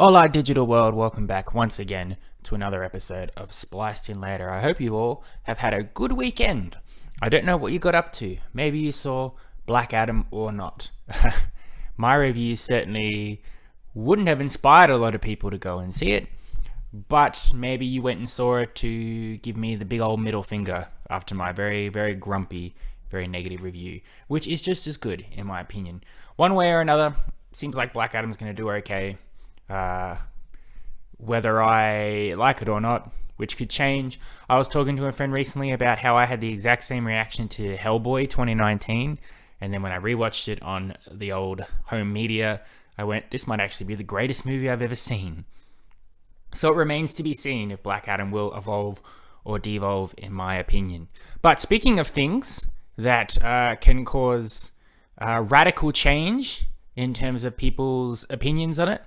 Hola digital world, welcome back once again to another episode of Spliced In Later. I hope you all have had a good weekend. I don't know what you got up to. Maybe you saw Black Adam or not. My review certainly wouldn't have inspired a lot of people to go and see it, but maybe you went and saw it to give me the big old middle finger after my very, very grumpy, very negative review, which is just as good in my opinion. One way or another, seems like Black Adam's going to do okay. Whether I like it or not, which could change. I was talking to a friend recently about how I had the exact same reaction to Hellboy 2019, and then when I rewatched it on the old home media, I went, this might actually be the greatest movie I've ever seen. So it remains to be seen if Black Adam will evolve or devolve, in my opinion. But speaking of things that can cause radical change in terms of people's opinions on it,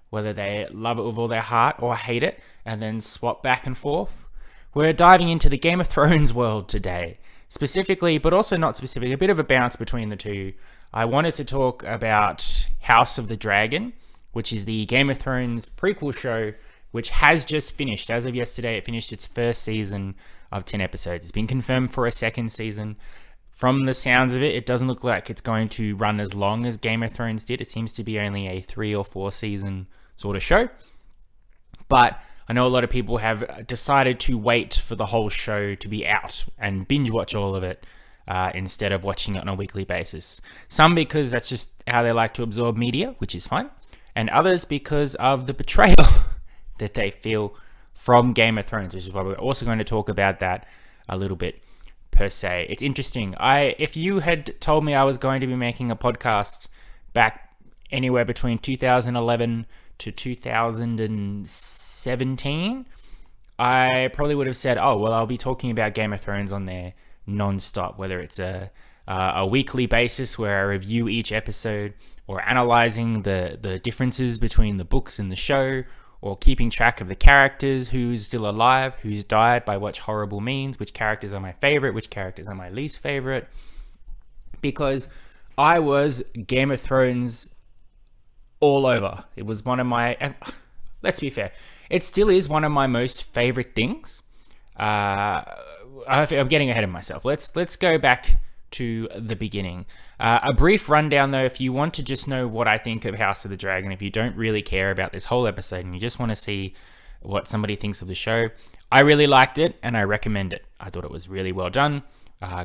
whether they love it with all their heart or hate it, and then swap back and forth. We're diving into the Game of Thrones world today. Specifically, but also not specific, a bit of a bounce between the two. I wanted to talk about House of the Dragon, which is the Game of Thrones prequel show, which has just finished. As of yesterday, it finished its first season of 10 episodes. It's been confirmed for a second season. From the sounds of it, it doesn't look like it's going to run as long as Game of Thrones did. It seems to be only a 3 or 4 season sort of show. But I know a lot of people have decided to wait for the whole show to be out and binge watch all of it instead of watching it on a weekly basis. Some because that's just how they like to absorb media, which is fine. And others because of the betrayal that they feel from Game of Thrones, which is why we're also going to talk about that a little bit per se. It's interesting. If you had told me I was going to be making a podcast back anywhere between 2011 to 2017, I probably would have said, oh, well, I'll be talking about Game of Thrones on there non-stop, whether it's a weekly basis where I review each episode, or analyzing the differences between the books and the show, or keeping track of the characters, who's still alive, who's died by what horrible means, which characters are my favorite, which characters are my least favorite. Because I was Game of Thrones all over. It was one of my, let's be fair, it still is one of my most favorite things. I'm getting ahead of myself. Let's go back to the beginning. A brief rundown though, if you want to just know what I think of House of the Dragon, if you don't really care about this whole episode and you just want to see what somebody thinks of the show, I really liked it and I recommend it. I thought it was really well done.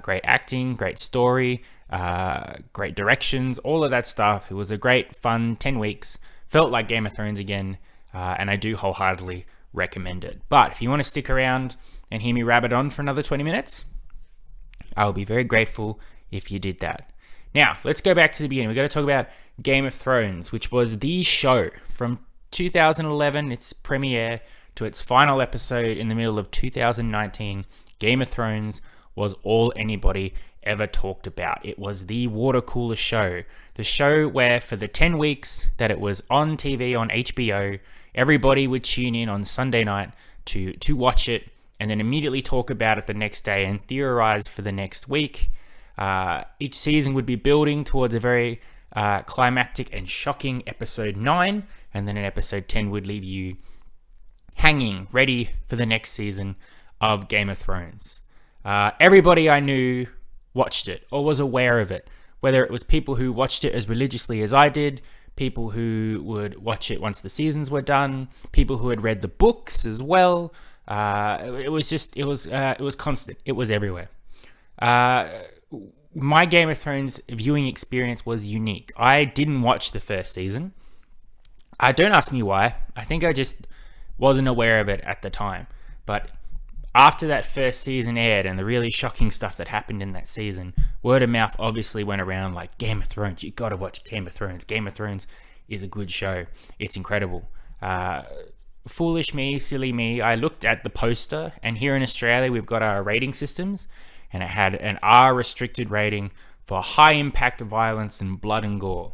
Great acting, great story, great directions, all of that stuff. It was a great, fun 10 weeks. Felt like Game of Thrones again, and I do wholeheartedly recommend it. But if you want to stick around and hear me rabbit on for another 20 minutes, I will be very grateful if you did that. Now, let's go back to the beginning. We're going to talk about Game of Thrones, which was the show from 2011, its premiere, to its final episode in the middle of 2019. Game of Thrones was all anybody ever talked about. It was the water cooler show. The show where for the 10 weeks that it was on TV on HBO, everybody would tune in on Sunday night to watch it and then immediately talk about it the next day and theorize for the next week. Each season would be building towards a very climactic and shocking episode 9, and then an episode 10 would leave you hanging, ready for the next season of Game of Thrones. Everybody I knew watched it or was aware of it, whether it was people who watched it as religiously as I did, people who would watch it once the seasons were done, people who had read the books as well. It was constant. It was everywhere. My Game of Thrones viewing experience was unique. I didn't watch the first season. Don't ask me why. I think I just wasn't aware of it at the time. But after that first season aired and the really shocking stuff that happened in that season, word of mouth obviously went around like, Game of Thrones, you gotta watch Game of Thrones. Game of Thrones is a good show. It's incredible. Foolish me, silly me, I looked at the poster, and here in Australia we've got our rating systems, and it had an R-restricted rating for high impact violence and blood and gore.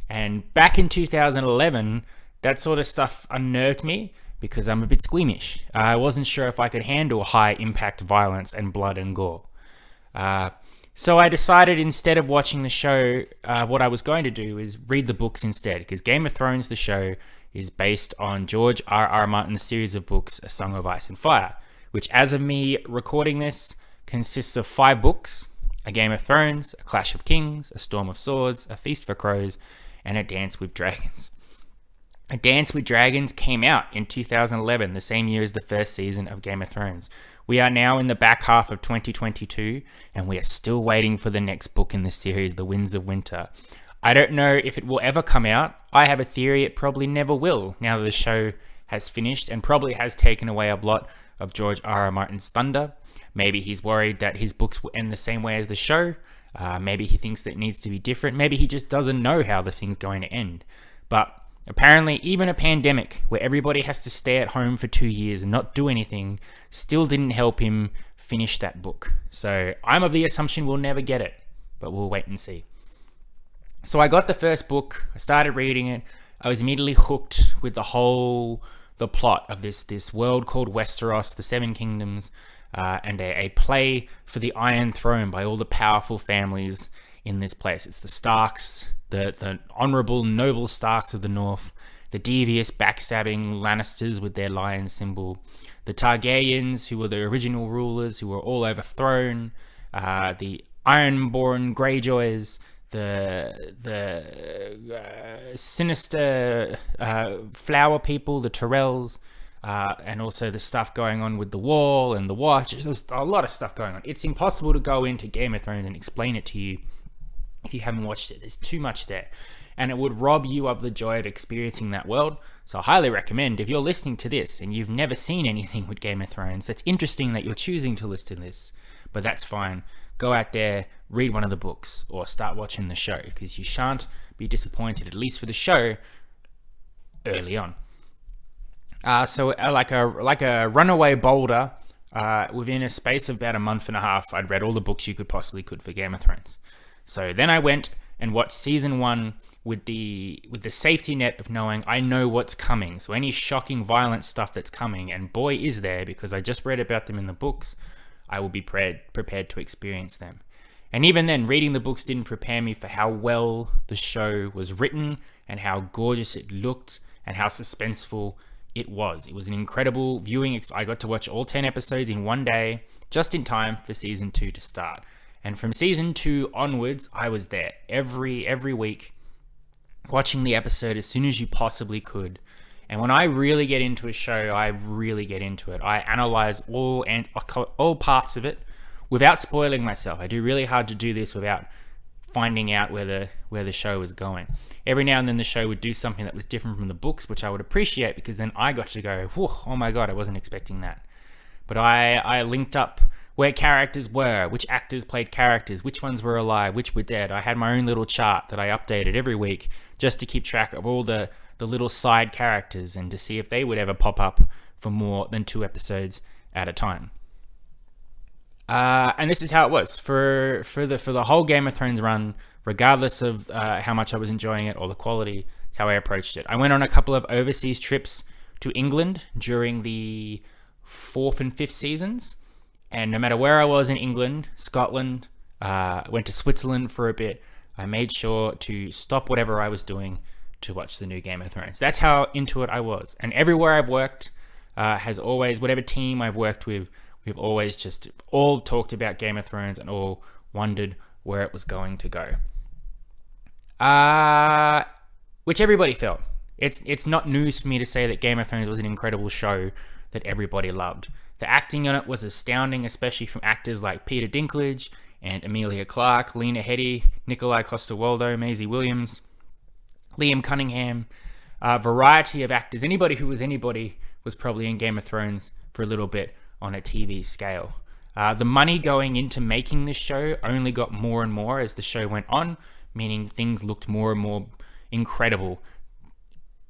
And back in 2011, that sort of stuff unnerved me because I'm a bit squeamish. I wasn't sure if I could handle high impact violence and blood and gore. So I decided instead of watching the show, what I was going to do is read the books instead, because Game of Thrones, the show, is based on George R.R. Martin's series of books, A Song of Ice and Fire, which, as of me recording this, consists of 5 books: A Game of Thrones, A Clash of Kings, A Storm of Swords, A Feast for Crows, and A Dance with Dragons. A Dance with Dragons came out in 2011, the same year as the first season of Game of Thrones. We are now in the back half of 2022, and we are still waiting for the next book in the series, The Winds of Winter. I don't know if it will ever come out. I have a theory it probably never will, now that the show has finished and probably has taken away a lot of George R.R. Martin's thunder. Maybe he's worried that his books will end the same way as the show. Maybe he thinks that it needs to be different. Maybe he just doesn't know how the thing's going to end. But apparently, even a pandemic where everybody has to stay at home for 2 years and not do anything still didn't help him finish that book. So I'm of the assumption we'll never get it, but we'll wait and see. So I got the first book, I started reading it, I was immediately hooked with the plot of this world called Westeros, the Seven Kingdoms, and a play for the Iron Throne by all the powerful families in this place. It's the Starks, the honorable, noble Starks of the North, the devious, backstabbing Lannisters with their lion symbol, the Targaryens, who were the original rulers, who were all overthrown, the Ironborn Greyjoys, the sinister flower people, the Tyrells, and also the stuff going on with the Wall and the Watch. There's a lot of stuff going on. It's impossible to go into Game of Thrones and explain it to you if you haven't watched it. There's too much there, and it would rob you of the joy of experiencing that world. So I highly recommend, if you're listening to this and you've never seen anything with Game of Thrones, that's interesting that you're choosing to listen to this, but that's fine. Go out there, read one of the books, or start watching the show, because you shan't be disappointed, at least for the show, early on. So like a runaway boulder, within a space of about a month and a half, I'd read all the books you possibly could for Game of Thrones. So then I went and watched season 1 with the safety net of knowing I know what's coming. So any shocking, violent stuff that's coming, and boy is there, because I just read about them in the books, I will be prepared to experience them. And even then, reading the books didn't prepare me for how well the show was written and how gorgeous it looked and how suspenseful it was. It was an incredible viewing. I got to watch all 10 episodes in one day, just in time for season 2 to start. And from season 2 onwards, I was there every week, watching the episode as soon as you possibly could. And when I really get into a show, I really get into it. I analyze all parts of it without spoiling myself. I do really hard to do this without finding out where the show is going. Every now and then the show would do something that was different from the books, which I would appreciate, because then I got to go, oh my god, I wasn't expecting that. But I linked up where characters were, which actors played characters, which ones were alive, which were dead. I had my own little chart that I updated every week just to keep track of all the little side characters and to see if they would ever pop up for more than 2 episodes at a time. And this is how it was for the whole Game of Thrones run, regardless of how much I was enjoying it or the quality. It's how I approached it. I went on a couple of overseas trips to England during the 4th and 5th seasons, and no matter where I was in England, Scotland, went to Switzerland for a bit, I made sure to stop whatever I was doing to watch the new Game of Thrones. That's how into it I was. And everywhere I've worked has always, whatever team I've worked with, we've always just all talked about Game of Thrones and all wondered where it was going to go. Which everybody felt. It's not news for me to say that Game of Thrones was an incredible show that everybody loved. The acting on it was astounding, especially from actors like Peter Dinklage and Emilia Clarke, Lena Headey, Nikolai Coster-Waldau, Maisie Williams, Liam Cunningham, a variety of actors. Anybody who was anybody was probably in Game of Thrones for a little bit on a TV scale. The money going into making this show only got more and more as the show went on, meaning things looked more and more incredible.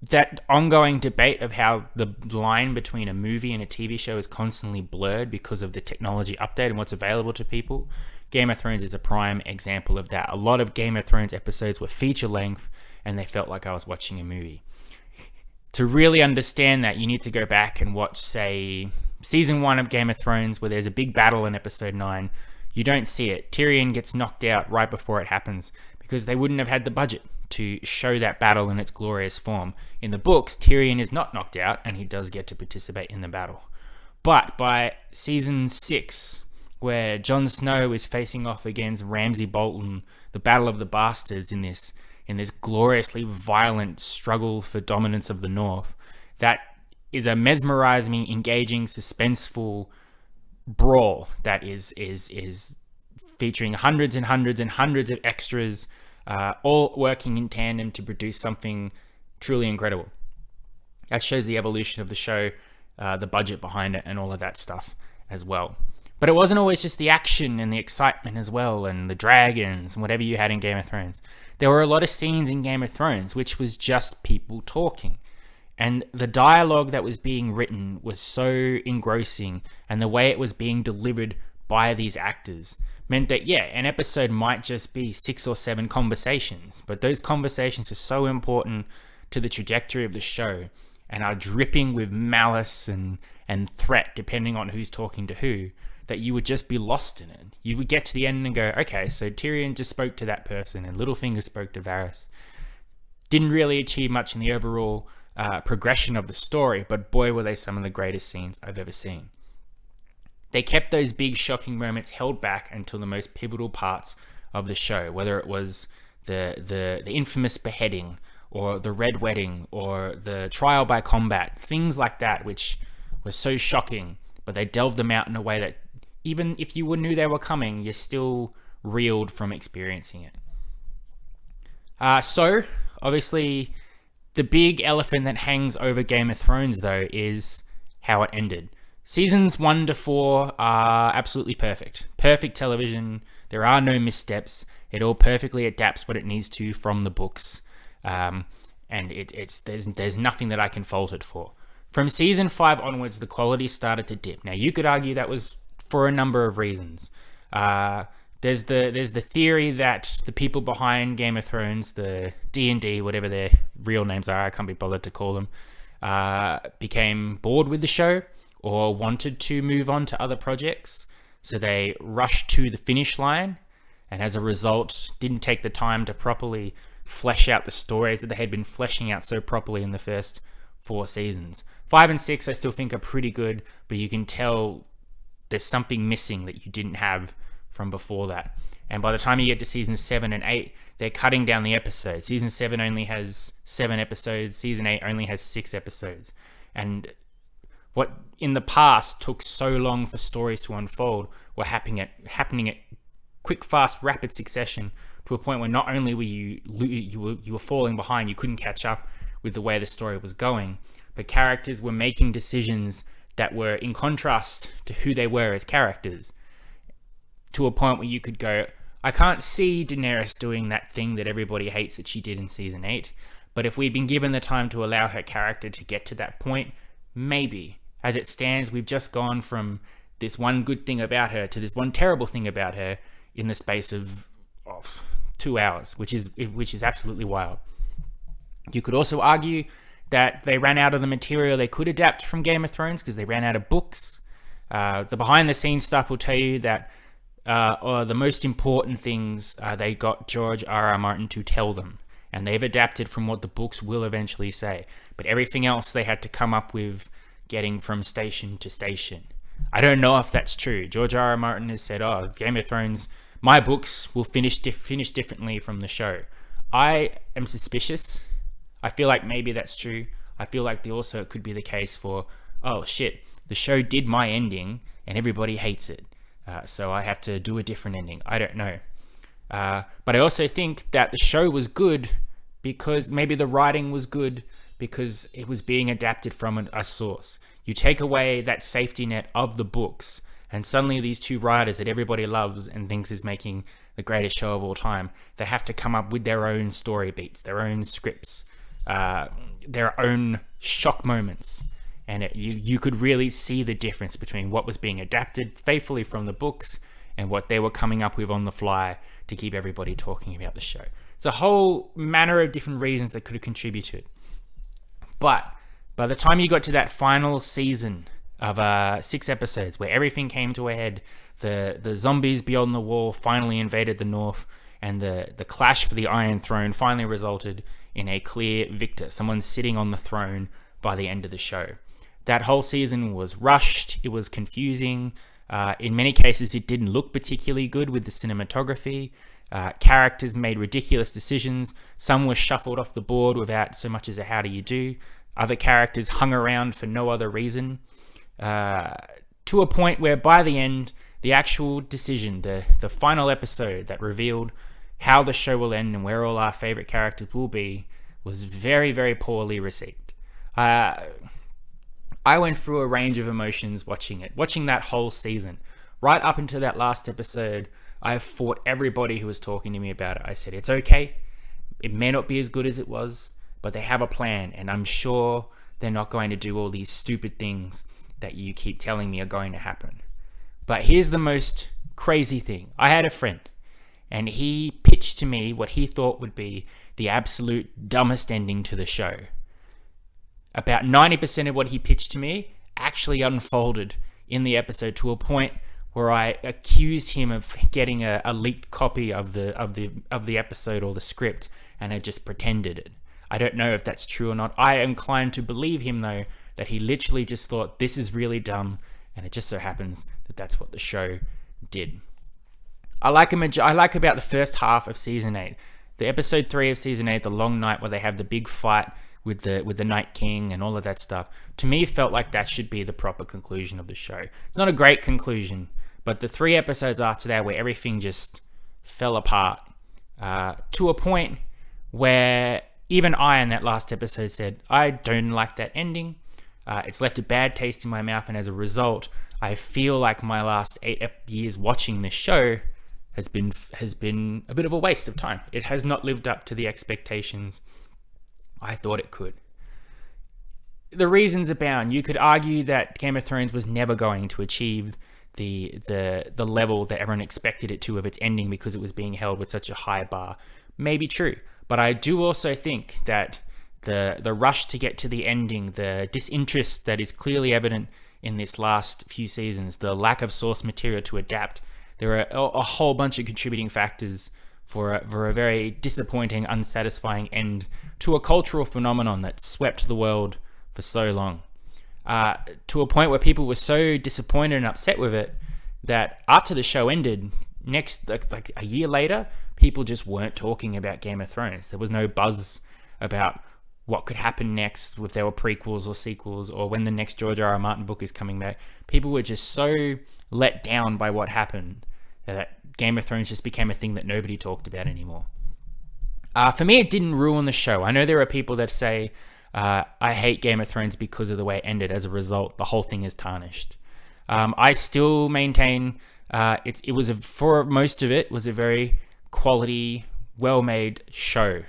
That ongoing debate of how the line between a movie and a TV show is constantly blurred because of the technology update and what's available to people, Game of Thrones is a prime example of that. A lot of Game of Thrones episodes were feature length and they felt like I was watching a movie. To really understand that, you need to go back and watch, say, season 1 of Game of Thrones, where there's a big battle in episode 9. You don't see it. Tyrion gets knocked out right before it happens because they wouldn't have had the budget to show that battle in its glorious form. In the books, Tyrion is not knocked out and he does get to participate in the battle. But by season 6, where Jon Snow is facing off against Ramsay Bolton, the Battle of the Bastards in this gloriously violent struggle for dominance of the North, that is a mesmerizing, engaging, suspenseful brawl that is featuring hundreds and hundreds and hundreds of extras, all working in tandem to produce something truly incredible. That shows the evolution of the show, the budget behind it, and all of that stuff as well. But it wasn't always just the action and the excitement as well, and the dragons and whatever you had in Game of Thrones. There were a lot of scenes in Game of Thrones which was just people talking. And the dialogue that was being written was so engrossing, and the way it was being delivered by these actors meant that, yeah, an episode might just be 6 or 7 conversations, but those conversations are so important to the trajectory of the show and are dripping with malice and threat, depending on who's talking to who, that you would just be lost in it. You would get to the end and go, okay, so Tyrion just spoke to that person, and Littlefinger spoke to Varys. Didn't really achieve much in the overall progression of the story, but boy, were they some of the greatest scenes I've ever seen. They kept those big shocking moments held back until the most pivotal parts of the show, whether it was the infamous beheading or the red wedding or the trial by combat, things like that, which was so shocking, but they delved them out in a way that even if you knew they were coming, you're still reeled from experiencing it. So obviously the big elephant that hangs over Game of Thrones, though, is how it ended. Seasons 1 to 4 are absolutely perfect. Perfect television. There are no missteps. It all perfectly adapts what it needs to from the books. And there's nothing that I can fault it for. From season 5 onwards, the quality started to dip. Now, you could argue that was for a number of reasons. There's the theory that the people behind Game of Thrones, the D&D, whatever their real names are, I can't be bothered to call them, became bored with the show or wanted to move on to other projects. So they rushed to the finish line, and as a result, didn't take the time to properly flesh out the stories that they had been fleshing out so properly in the first 4 seasons. 5 and 6 I still think are pretty good, but you can tell there's something missing that you didn't have from before that. And by the time you get to season 7 and 8, they're cutting down the episodes. Season 7 only has 7 episodes. Season 8 only has 6 episodes. And what in the past took so long for stories to unfold were happening at quick, fast, rapid succession, to a point where not only were you were falling behind, you couldn't catch up with the way the story was going, but characters were making decisions that were in contrast to who they were as characters, to a point where you could go, I can't see Daenerys doing that thing that everybody hates that she did in season 8, but if we'd been given the time to allow her character to get to that point, maybe. As it stands, we've just gone from this one good thing about her to this one terrible thing about her in the space of 2 hours, which is absolutely wild. You could also argue that they ran out of the material they could adapt from Game of Thrones because they ran out of books. The behind-the-scenes stuff will tell you that the most important things they got George R.R. Martin to tell them, and they've adapted from what the books will eventually say. But everything else they had to come up with getting from station to station. I don't know if that's true. George R.R. Martin has said, Game of Thrones, my books will finish differently from the show. I am suspicious. I feel like maybe that's true. I feel like it could be the case for, the show did my ending and everybody hates it. So I have to do a different ending. I don't know. But I also think that the show was good because maybe the writing was good because it was being adapted from a source. You take away that safety net of the books, and suddenly these 2 writers that everybody loves and thinks is making the greatest show of all time, they have to come up with their own story beats, their own scripts, their own shock moments. And you could really see the difference between what was being adapted faithfully from the books and what they were coming up with on the fly to keep everybody talking about the show. It's a whole manner of different reasons that could have contributed. But by the time you got to that final season, of 6 episodes where everything came to a head. The zombies beyond the wall finally invaded the north, and the clash for the Iron Throne finally resulted in a clear victor, someone sitting on the throne by the end of the show. That whole season was rushed, it was confusing. In many cases, it didn't look particularly good with the cinematography. Characters made ridiculous decisions. Some were shuffled off the board without so much as a how do you do. Other characters hung around for no other reason. To a point where by the end, the actual decision, the final episode that revealed how the show will end and where all our favorite characters will be, was very, very poorly received. I went through a range of emotions watching that whole season. Right up until that last episode, I have fought everybody who was talking to me about it. I said, it's okay. It may not be as good as it was, but they have a plan, and I'm sure they're not going to do all these stupid things that you keep telling me are going to happen. But here's the most crazy thing. I had a friend, and he pitched to me what he thought would be the absolute dumbest ending to the show. About 90% of what he pitched to me actually unfolded in the episode, to a point where I accused him of getting a leaked copy of the episode or the script and had just pretended it. I don't know if that's true or not. I am inclined to believe him, though, that he literally just thought, this is really dumb, and it just so happens that that's what the show did. I like about the first half of season 8. The episode 3 of season 8, the long night where they have the big fight with the Night King and all of that stuff, to me felt like that should be the proper conclusion of the show. It's not a great conclusion, but the 3 episodes after that where everything just fell apart, to a point where even I in that last episode said, I don't like that ending. It's left a bad taste in my mouth, and as a result, I feel like my last 8 years watching this show has been a bit of a waste of time. It has not lived up to the expectations I thought it could. The reasons abound. You could argue that Game of Thrones was never going to achieve the level that everyone expected it to of its ending because it was being held with such a high bar. Maybe true, but I do also think that the rush to get to the ending, the disinterest that is clearly evident in this last few seasons, the lack of source material to adapt, there are a whole bunch of contributing factors for a very disappointing, unsatisfying end to a cultural phenomenon that swept the world for so long. To a point where people were so disappointed and upset with it that after the show ended, like a year later, people just weren't talking about Game of Thrones. There was no buzz about what could happen next, if there were prequels or sequels, or when the next George R. R. Martin book is coming back. People were just so let down by what happened that Game of Thrones just became a thing that nobody talked about anymore. For me, it didn't ruin the show. I know there are people that say, I hate Game of Thrones because of the way it ended. As a result, the whole thing is tarnished. I still maintain for most of it, was a very quality, well-made show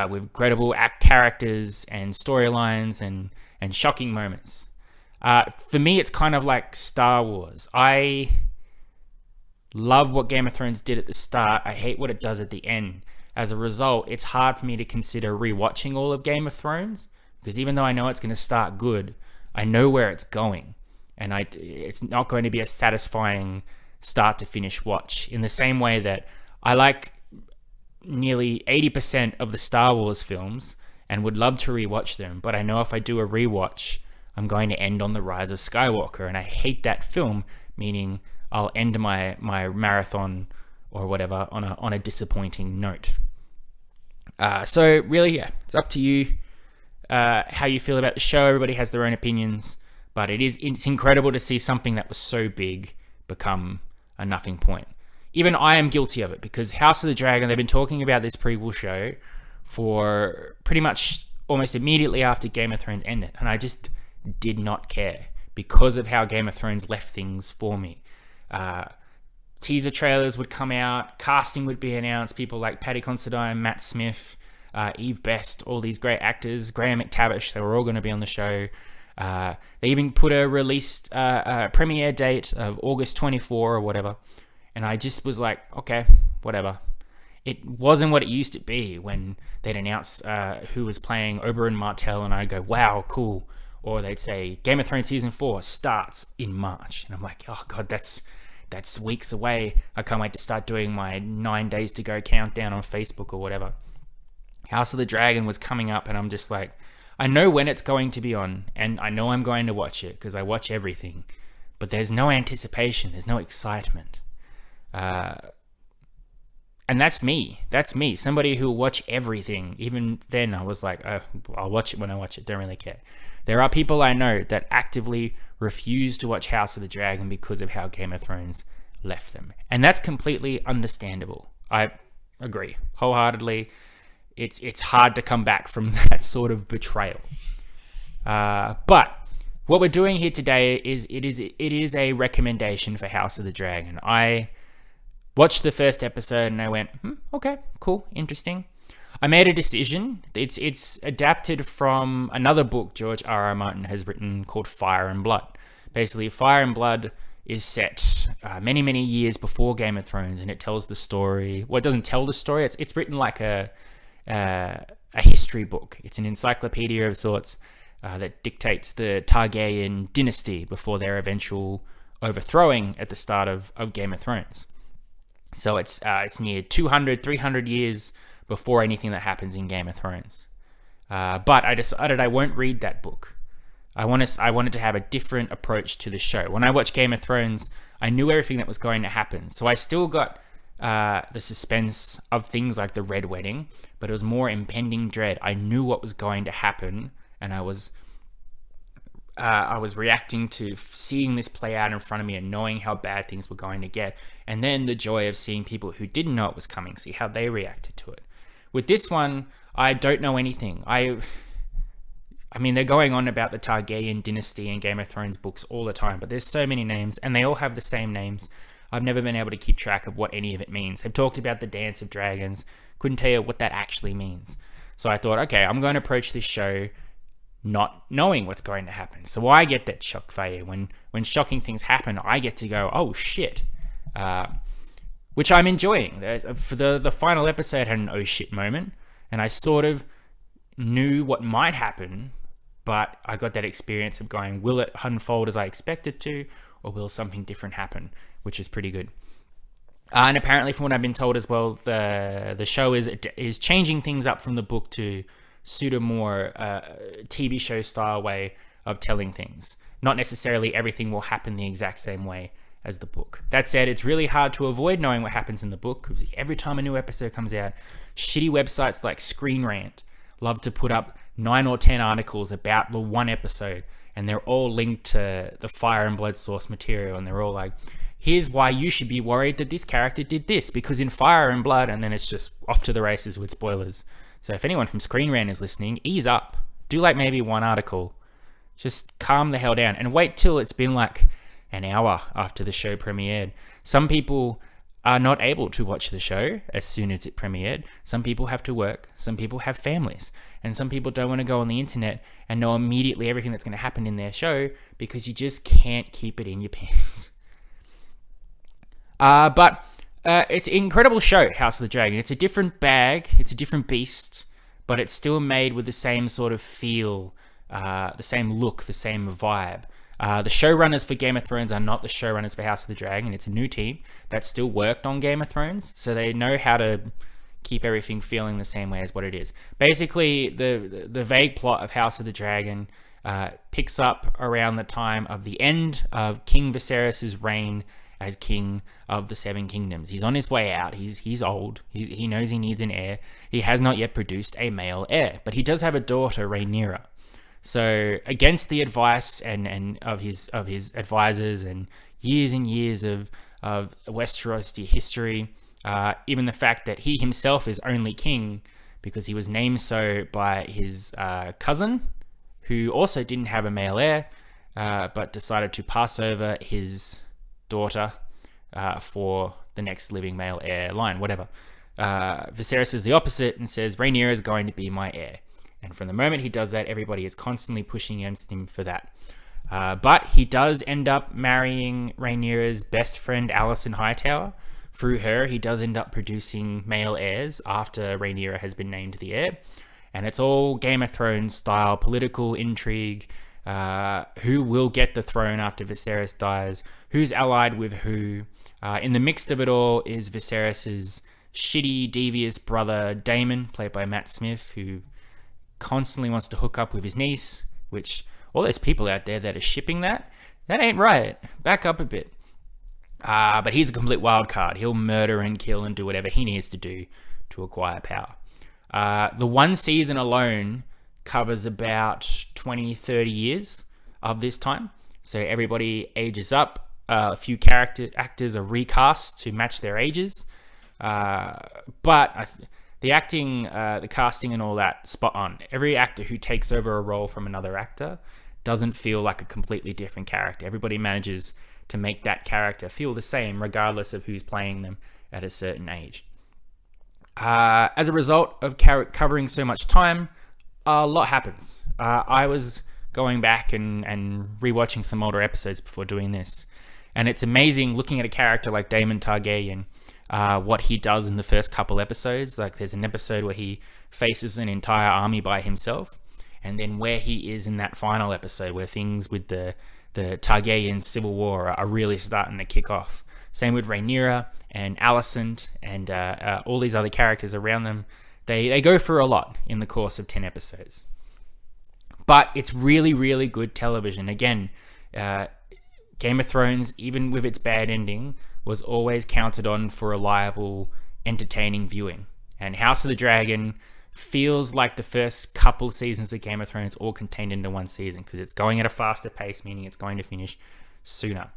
with credible characters and storylines and shocking moments. For me, it's kind of like Star Wars. I love what Game of Thrones did at the start. I hate what it does at the end. As a result, it's hard for me to consider rewatching all of Game of Thrones, because even though I know it's going to start good, I know where it's going, and it's not going to be a satisfying start to finish watch. In the same way that I like nearly 80% of the Star Wars films and would love to rewatch them, but I know if I do a rewatch, I'm going to end on The Rise of Skywalker, and I hate that film, meaning I'll end my marathon or whatever on a disappointing note. So really, yeah, it's up to you how you feel about the show. Everybody has their own opinions, but it's incredible to see something that was so big become a nothing point. Even I am guilty of it, because House of the Dragon, they've been talking about this prequel show for pretty much almost immediately after Game of Thrones ended, and I just did not care because of how Game of Thrones left things for me. Teaser trailers would come out, casting would be announced, people like Paddy Considine, Matt Smith, Eve Best, all these great actors, Graham McTavish, they were all going to be on the show. They even put a released premiere date of August 24 or whatever, and I just was like, okay, whatever. It wasn't what it used to be when they'd announce who was playing Oberyn Martell, and I'd go, wow, cool. or they'd say Game of Thrones season 4 starts in March, and I'm like, oh god, that's weeks away. I can't wait to start doing my 9 days to go countdown on Facebook or whatever. House of the Dragon was coming up, and I'm just like, I know when it's going to be on, and I know I'm going to watch it because I watch everything, but there's no anticipation, there's no excitement. And that's me. Somebody who will watch everything. Even then, I was like, I'll watch it when I watch it. Don't really care. There are people I know that actively refuse to watch House of the Dragon because of how Game of Thrones left them. And that's completely understandable. I agree wholeheartedly. It's hard to come back from that sort of betrayal. But what we're doing here today is it is a recommendation for House of the Dragon. I watched the first episode and I went, okay, cool, interesting. I made a decision. It's adapted from another book George R.R. Martin has written called Fire and Blood. Basically, Fire and Blood is set many, many years before Game of Thrones, and it tells the story. Well, it doesn't tell the story. It's written like a history book. It's an encyclopedia of sorts that dictates the Targaryen dynasty before their eventual overthrowing at the start of Game of Thrones. So it's near 200, 300 years before anything that happens in Game of Thrones. But I decided I won't read that book. I wanted to have a different approach to the show. When I watched Game of Thrones, I knew everything that was going to happen. So I still got the suspense of things like the Red Wedding, but it was more impending dread. I knew what was going to happen, and I was reacting to seeing this play out in front of me and knowing how bad things were going to get. And then the joy of seeing people who didn't know it was coming, see how they reacted to it. With this one, I don't know anything. I mean, they're going on about the Targaryen dynasty in Game of Thrones books all the time, but there's so many names, and they all have the same names. I've never been able to keep track of what any of it means. They've talked about the Dance of Dragons. Couldn't tell you what that actually means. So I thought, okay, I'm going to approach this show not knowing what's going to happen. So I get that shock value. When shocking things happen, I get to go, oh shit. Which I'm enjoying. For the final episode had an oh shit moment, and I sort of knew what might happen, but I got that experience of going, will it unfold as I expect it to, or will something different happen, which is pretty good. And apparently, from what I've been told as well, the show is changing things up from the book to suit a more TV show style way of telling things. Not necessarily everything will happen the exact same way as the book. That said, it's really hard to avoid knowing what happens in the book, because every time a new episode comes out, shitty websites like Screen Rant love to put up 9 or 10 articles about the one episode, and they're all linked to the Fire and Blood source material, and they're all like, here's why you should be worried that this character did this, because in Fire and Blood, and then it's just off to the races with spoilers. So if anyone from Screen Rant is listening, ease up. Do like maybe one article. Just calm the hell down and wait till it's been like an hour after the show premiered. Some people are not able to watch the show as soon as it premiered. Some people have to work. Some people have families. And some people don't want to go on the internet and know immediately everything that's going to happen in their show, because you just can't keep it in your pants. But it's an incredible show, House of the Dragon. It's a different bag, it's a different beast, but it's still made with the same sort of feel, the same look, the same vibe. The showrunners for Game of Thrones are not the showrunners for House of the Dragon. It's a new team that still worked on Game of Thrones, so they know how to keep everything feeling the same way as what it is. Basically, the vague plot of House of the Dragon picks up around the time of the end of King Viserys' reign as king of the Seven Kingdoms. He's on his way out. He's old. He knows he needs an heir. He has not yet produced a male heir, but he does have a daughter, Rhaenyra. So against the advice and of his advisors and years of Westeros history, even the fact that he himself is only king because he was named so by his cousin, who also didn't have a male heir, but decided to pass over his daughter for the next living male heir line, whatever. Viserys is the opposite and says, Rhaenyra is going to be my heir. And from the moment he does that, everybody is constantly pushing against him for that. But he does end up marrying Rhaenyra's best friend, Alicent Hightower. Through her, he does end up producing male heirs after Rhaenyra has been named the heir. And it's all Game of Thrones style political intrigue, who will get the throne after Viserys dies, who's allied with who. In the mix of it all is Viserys's shitty, devious brother Daemon, played by Matt Smith, who constantly wants to hook up with his niece, which all those people out there that are shipping that ain't right. Back up a bit. But he's a complete wild card. He'll murder and kill and do whatever he needs to do to acquire power. The one season alone covers about 20, 30 years of this time. So everybody ages up. A few actors are recast to match their ages. But the acting, the casting and all that, spot on. Every actor who takes over a role from another actor doesn't feel like a completely different character. Everybody manages to make that character feel the same regardless of who's playing them at a certain age. As a result of covering so much time, a lot happens. I was going back and rewatching some older episodes before doing this, and it's amazing looking at a character like Daemon Targaryen, what he does in the first couple episodes. Like, there's an episode where he faces an entire army by himself, and then where he is in that final episode where things with the Targaryen civil war are really starting to kick off. Same with Rhaenyra and Alicent and all these other characters around them. They go through a lot in the course of 10 episodes. But it's really, really good television. Again, Game of Thrones, even with its bad ending, was always counted on for reliable, entertaining viewing. And House of the Dragon feels like the first couple seasons of Game of Thrones all contained into one season, because it's going at a faster pace, meaning it's going to finish sooner.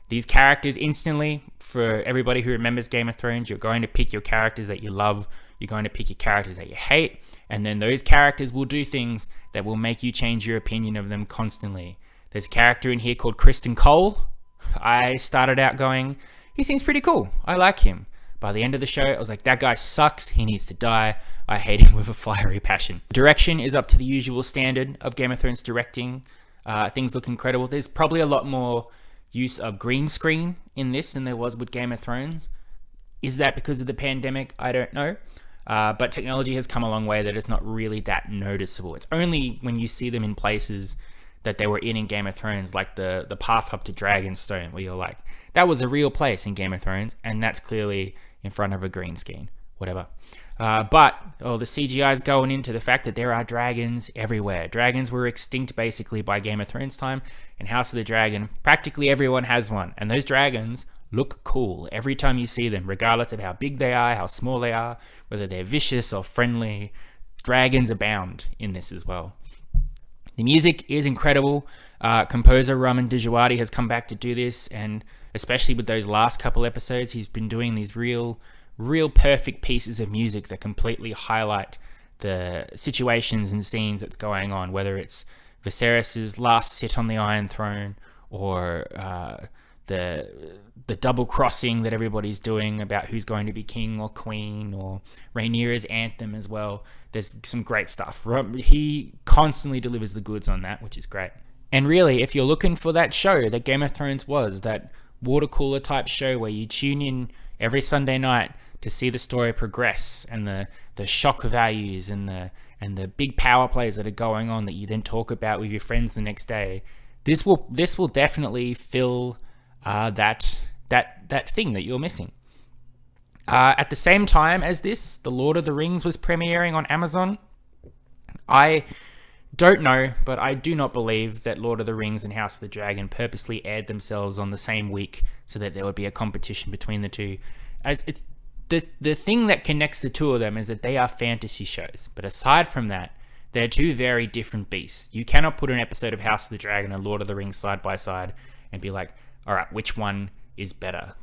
These characters instantly, for everybody who remembers Game of Thrones, you're going to pick your characters that you love, you're going to pick your characters that you hate, and then those characters will do things that will make you change your opinion of them constantly. There's a character in here called Kristen Cole. I started out going, he seems pretty cool, I like him. By the end of the show, I was like, that guy sucks, he needs to die, I hate him with a fiery passion. Direction is up to the usual standard of Game of Thrones directing. Things look incredible. There's probably a lot more use of green screen in this than there was with Game of Thrones. Is that because of the pandemic? I don't know. But technology has come a long way that it's not really that noticeable. It's only when you see them in places that they were in Game of Thrones, like the path up to Dragonstone, where you're like, that was a real place in Game of Thrones, and that's clearly in front of a green screen, whatever. But the CGI is going into the fact that there are dragons everywhere. Dragons were extinct basically by Game of Thrones time. In House of the Dragon, practically everyone has one, and those dragons look cool every time you see them, regardless of how big they are, how small they are, whether they're vicious or friendly. Dragons abound in this as well. The music is incredible. Composer Ramin Djawadi has come back to do this, and especially with those last couple episodes, he's been doing these real perfect pieces of music that completely highlight the situations and scenes that's going on, whether it's Viserys' last sit on the Iron Throne, or the double crossing that everybody's doing about who's going to be king or queen, or Rhaenyra's anthem as well. There's some great stuff. He constantly delivers the goods on that, which is great. And really, if you're looking for that show that Game of Thrones was, that water cooler type show where you tune in every Sunday night to see the story progress, and the shock values and the big power plays that are going on that you then talk about with your friends the next day, this will definitely fill that thing that you're missing. At the same time as this, The Lord of the Rings was premiering on Amazon. I don't know, but I do not believe that Lord of the Rings and House of the Dragon purposely aired themselves on the same week so that there would be a competition between the two. As it's the thing that connects the two of them is that they are fantasy shows. But aside from that, they're two very different beasts. You cannot put an episode of House of the Dragon and Lord of the Rings side by side and be like, all right, which one is better?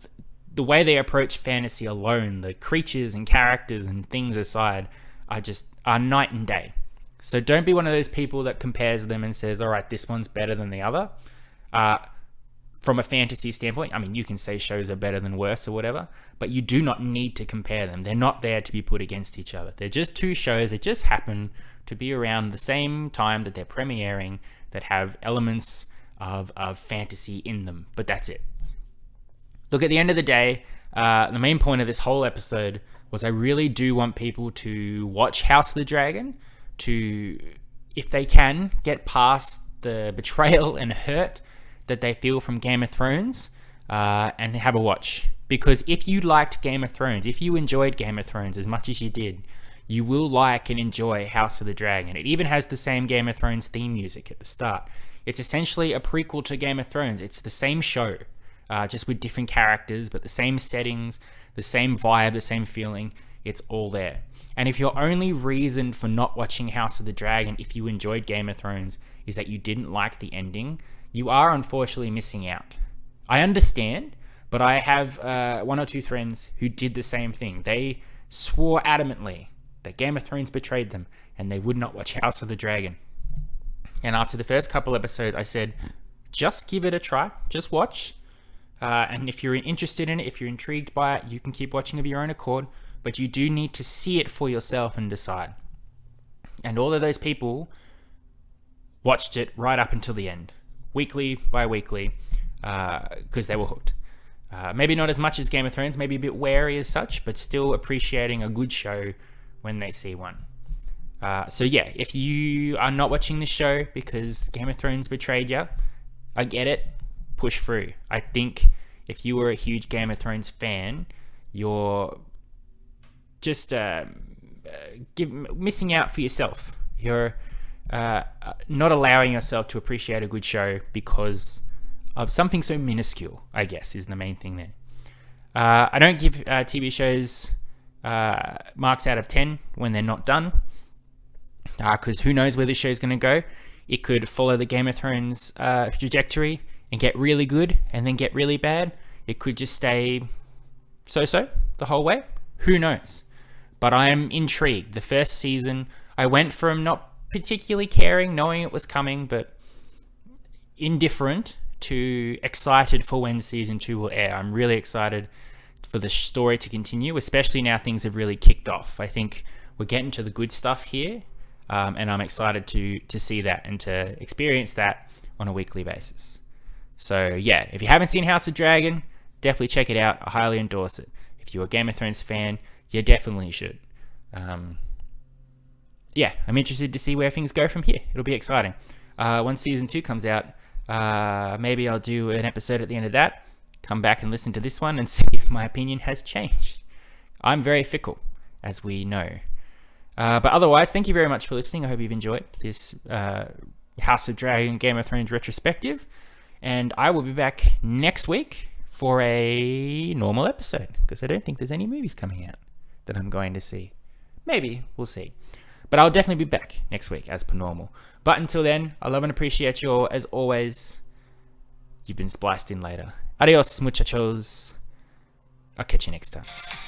The way they approach fantasy alone, the creatures and characters and things aside, are night and day. So don't be one of those people that compares them and says, all right, this one's better than the other. From a fantasy standpoint, I mean, you can say shows are better than worse or whatever, but you do not need to compare them. They're not there to be put against each other. They're just two shows that just happen to be around the same time that they're premiering, that have elements of fantasy in them, but that's it. Look, at the end of the day, the main point of this whole episode was I really do want people to watch House of the Dragon, to, if they can, get past the betrayal and hurt that they feel from Game of Thrones, and have a watch. Because if you liked Game of Thrones, if you enjoyed Game of Thrones as much as you did, you will like and enjoy House of the Dragon. It even has the same Game of Thrones theme music at the start. It's essentially a prequel to Game of Thrones. It's the same show, just with different characters, but the same settings, the same vibe, the same feeling. It's all there. And if your only reason for not watching House of the Dragon, if you enjoyed Game of Thrones, is that you didn't like the ending, you are unfortunately missing out. I understand, but I have one or two friends who did the same thing. They swore adamantly that Game of Thrones betrayed them, and they would not watch House of the Dragon. And after the first couple episodes, I said, just give it a try. Just watch. And if you're interested in it, if you're intrigued by it, you can keep watching of your own accord. But you do need to see it for yourself and decide. And all of those people watched it right up until the end, weekly by weekly, because they were hooked. Maybe not as much as Game of Thrones, maybe a bit wary as such, but still appreciating a good show when they see one. So yeah, if you are not watching this show because Game of Thrones betrayed you, I get it. Push through. I think if you were a huge Game of Thrones fan, you're just missing out for yourself. You're not allowing yourself to appreciate a good show because of something so minuscule, I guess, is the main thing there. I don't give TV shows marks out of 10 when they're not done, because who knows where the show's going to go. It could follow the Game of Thrones trajectory and get really good and then get really bad. It could just stay so-so the whole way. Who knows? But I am intrigued. The first season, I went from not particularly caring, knowing it was coming, but indifferent, to excited for when season 2 will air. I'm really excited for the story to continue, especially now things have really kicked off. I think we're getting to the good stuff here, and I'm excited to see that and to experience that on a weekly basis. So yeah, if you haven't seen House of Dragon, definitely check it out. I highly endorse it. If you're a Game of Thrones fan, you definitely should. Yeah, I'm interested to see where things go from here. It'll be exciting. Once season 2 comes out, maybe I'll do an episode at the end of that, come back and listen to this one and see if my opinion has changed. I'm very fickle, as we know. But otherwise, thank you very much for listening. I hope you've enjoyed this House of Dragon Game of Thrones retrospective. And I will be back next week for a normal episode, because I don't think there's any movies coming out that I'm going to see. Maybe, we'll see. But I'll definitely be back next week as per normal. But until then, I love and appreciate you all. As always, you've been spliced in later. Adios, muchachos. I'll catch you next time.